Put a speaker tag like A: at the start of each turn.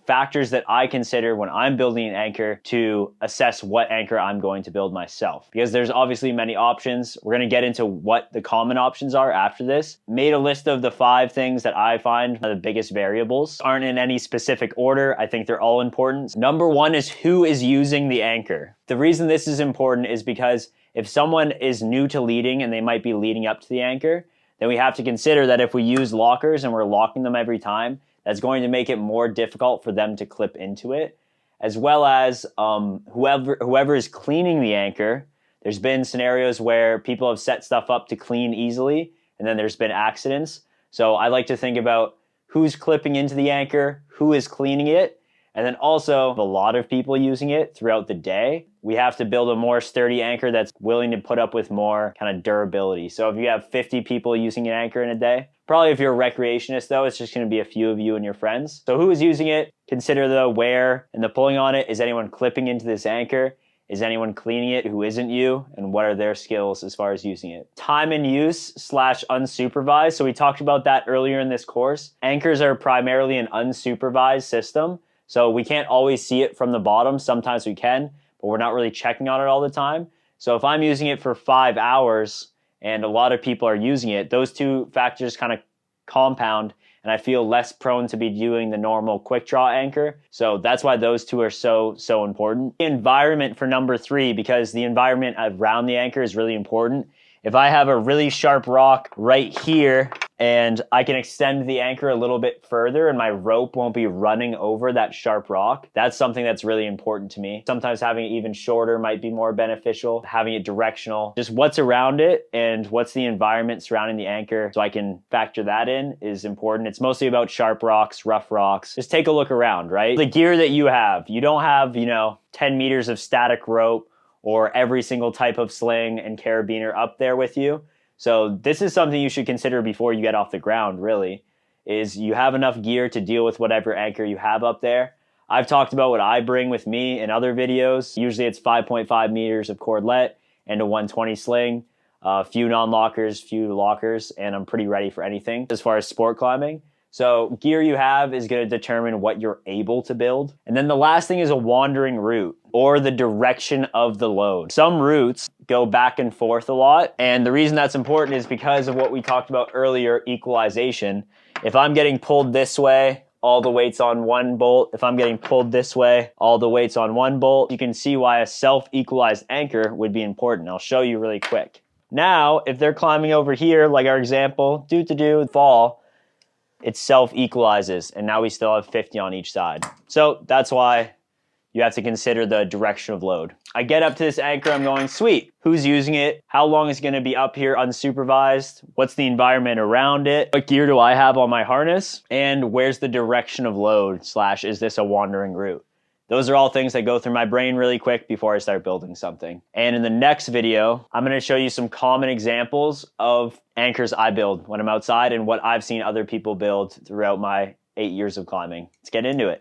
A: factors that I consider when I'm building an anchor to assess what anchor I'm going to build myself. Because there's obviously many options. We're going to get into what the common options are after this. Made a list of the 5 things that I find are the biggest variables. Aren't in any specific order. I think they're all important. Number 1 is who is using the anchor. The reason this is important is because if someone is new to leading and they might be leading up to the anchor, then we have to consider that if we use lockers and we're locking them every time, that's going to make it more difficult for them to clip into it, as well as whoever is cleaning the anchor. There's been scenarios where people have set stuff up to clean easily, and then there's been accidents. So I like to think about who's clipping into the anchor, who is cleaning it, and then also a lot of people using it throughout the day. We have to build a more sturdy anchor that's willing to put up with more kind of durability. So if you have 50 people using an anchor in a day, probably if you're a recreationist though, it's just gonna be a few of you and your friends. So who is using it? Consider the wear and the pulling on it. Is anyone clipping into this anchor? Is anyone cleaning it who isn't you? And what are their skills as far as using it? Time in use / unsupervised. So we talked about that earlier in this course. Anchors are primarily an unsupervised system. So we can't always see it from the bottom. Sometimes we can, but we're not really checking on it all the time. So if I'm using it for 5 hours and a lot of people are using it, those 2 factors kind of compound, and I feel less prone to be doing the normal quick draw anchor. So that's why those 2 are so important. The environment for number 3, because the environment around the anchor is really important. If I have a really sharp rock right here and I can extend the anchor a little bit further and my rope won't be running over that sharp rock, that's something that's really important to me. Sometimes having it even shorter might be more beneficial, having it directional. Just what's around it and what's the environment surrounding the anchor so I can factor that in is important. It's mostly about sharp rocks, rough rocks. Just take a look around, right? The gear that you don't have, 10 meters of static rope or every single type of sling and carabiner up there with you. So this is something you should consider before you get off the ground, really, is you have enough gear to deal with whatever anchor you have up there. I've talked about what I bring with me in other videos. Usually it's 5.5 meters of cordlet and a 120 sling, a few non-lockers, few lockers, and I'm pretty ready for anything as far as sport climbing. So gear you have is going to determine what you're able to build. And then the last thing is a wandering route or the direction of the load. Some routes go back and forth a lot. And the reason that's important is because of what we talked about earlier, equalization. If I'm getting pulled this way, all the weight's on one bolt. If I'm getting pulled this way, all the weight's on one bolt. You can see why a self-equalized anchor would be important. I'll show you really quick. Now, if they're climbing over here, like our example, fall, it self-equalizes, and now we still have 50 on each side. So that's why you have to consider the direction of load. I get up to this anchor, I'm going, sweet. Who's using it? How long is it gonna be up here unsupervised? What's the environment around it? What gear do I have on my harness? And where's the direction of load / is this a wandering route? Those are all things that go through my brain really quick before I start building something. And in the next video, I'm gonna show you some common examples of anchors I build when I'm outside and what I've seen other people build throughout my 8 years of climbing. Let's get into it.